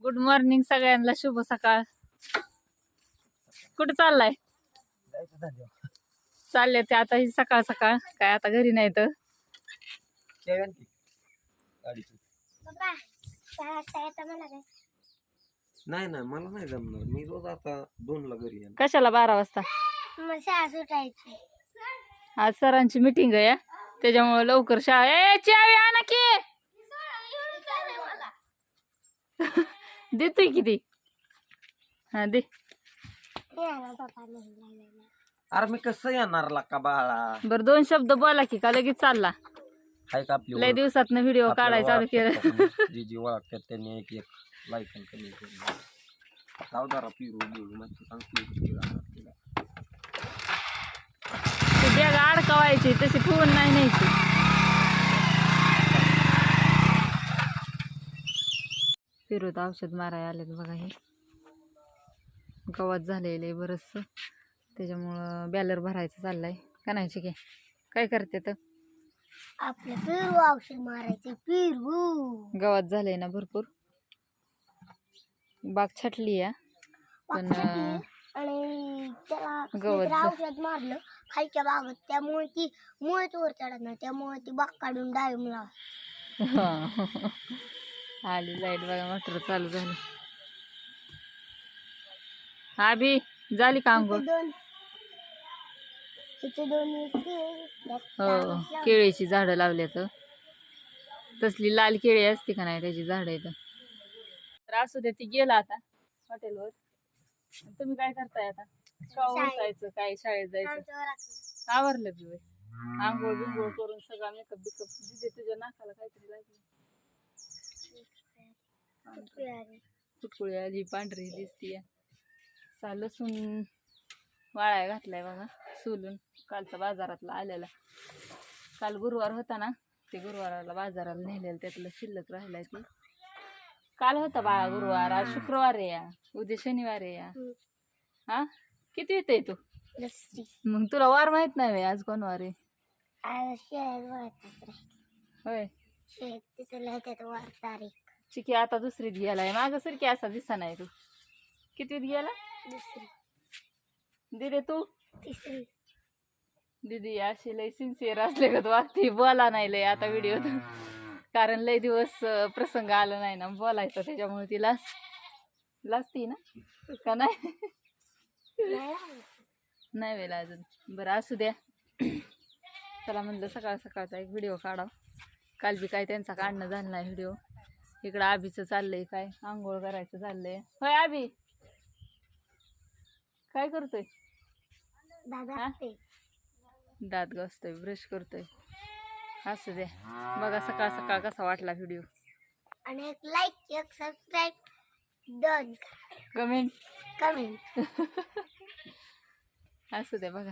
Good morning सगळ्यांना, शुभ सकाळ. कुठे चाललाय? चालले ते आता ही सकाळ सकाळ, काय आता घरी नाही तर. नाही ना, मला नाही जमणार. मी रोज आता 2 ला घरी येणार. कशाला 12 वाजता? आज सरांची मीटिंग आहे त्याच्यामुळे लवकर शाळा. ए चावी आणा की. देतोय किती? हा दे. अरे मी कसं येणार का बाळा? बर 2 शब्द बोला की, का लगेच चालला? हाय का आपली लय दिवसात व्हिडिओ काढायचा चालू केलं. जी जी ओळखतात त्यांनी एक लाईक आणि कमेंट केलं. सावधारा पिरू बिरू मग बॅग अडकवायची तशी ठेवून नाही न्यायची. फिरवत औषध मारायला आलेत बघा. हे गवत झालेलं आहे बरंच, त्याच्यामुळं बॅलर भरायचं चाललंय. का नाही की काय करते तर आपलं पेरू औषध मारायचं. पेरू गवत झालंय ना भरपूर. बाग छटली या पण आणि त्याला गवत औषध मारलं खालच्या बागेत, त्यामुळे ती मुळच वर चढत नाही, त्यामुळे ती बाग काढून डाळिंब लाव. आली लाईट बघा, मोटर चालू झाली. हा बी झाली का अंघोळ? हो, केळीची झाडं लावल्यात. तसली लाल केळी असते का नाही त्याची झाड आहेत. तर असू दे, ती गेला आता हॉटेलवर. तुम्ही काय करताय आता? उठायचं काय, शाळेत जायचं? आवरलं की बाई, आंघोळ बिंघोळ करून सगळा मेकअप बिकअप. दिदे तुझ्या नाकाला काहीतरी लागली. फुटकुळी आली, पांढरी दिसतीय. लसूण वाळाय घातलाय बघा सोलून, कालचा बाजारातला आलेला. काल गुरुवार होता ना, ते गुरुवाराला बाजाराला नेलेलं, त्यातलं शिल्लक राहिलाय. ते काल होता बाळा गुरुवार, आज शुक्रवार आहे या, उद्या शनिवार आहे या. हा किती येते तू? मग तुला वार माहित नाही आज कोण वार आहे? होय, वार तारीख. चिकी आता दुसरीत गेलाय. माग सरकी असा दिसा नाही. तू कितीत गेला? दिदे तू? तिसरी. दीदी अशी लय सिन्सिअर असले का वागते, बोला नाही लय आता व्हिडिओ, कारण लय दिवस प्रसंग आला नाही ना बोलायचं, त्याच्यामुळे ती लाजती ना का नाही? नाही वेळा अजून. बरं असू द्या. चला म्हणलं सकाळ सकाळचा एक व्हिडिओ काढाव. काल बी काय त्यांचा काढणं झालं नाही व्हिडिओ. इकडं आबीचं चाललंय काय, आंघोळ करायचं चाललंय. होय आबी काय करतोय? दात घासतोय, ब्रश करतोय. असू द्या. बघा सकाळ सकाळ कसा वाटला व्हिडिओ. आणि एक लाईक, एक सबस्क्राईब, डन, कमेंट कमेंट. असू द्या बघा.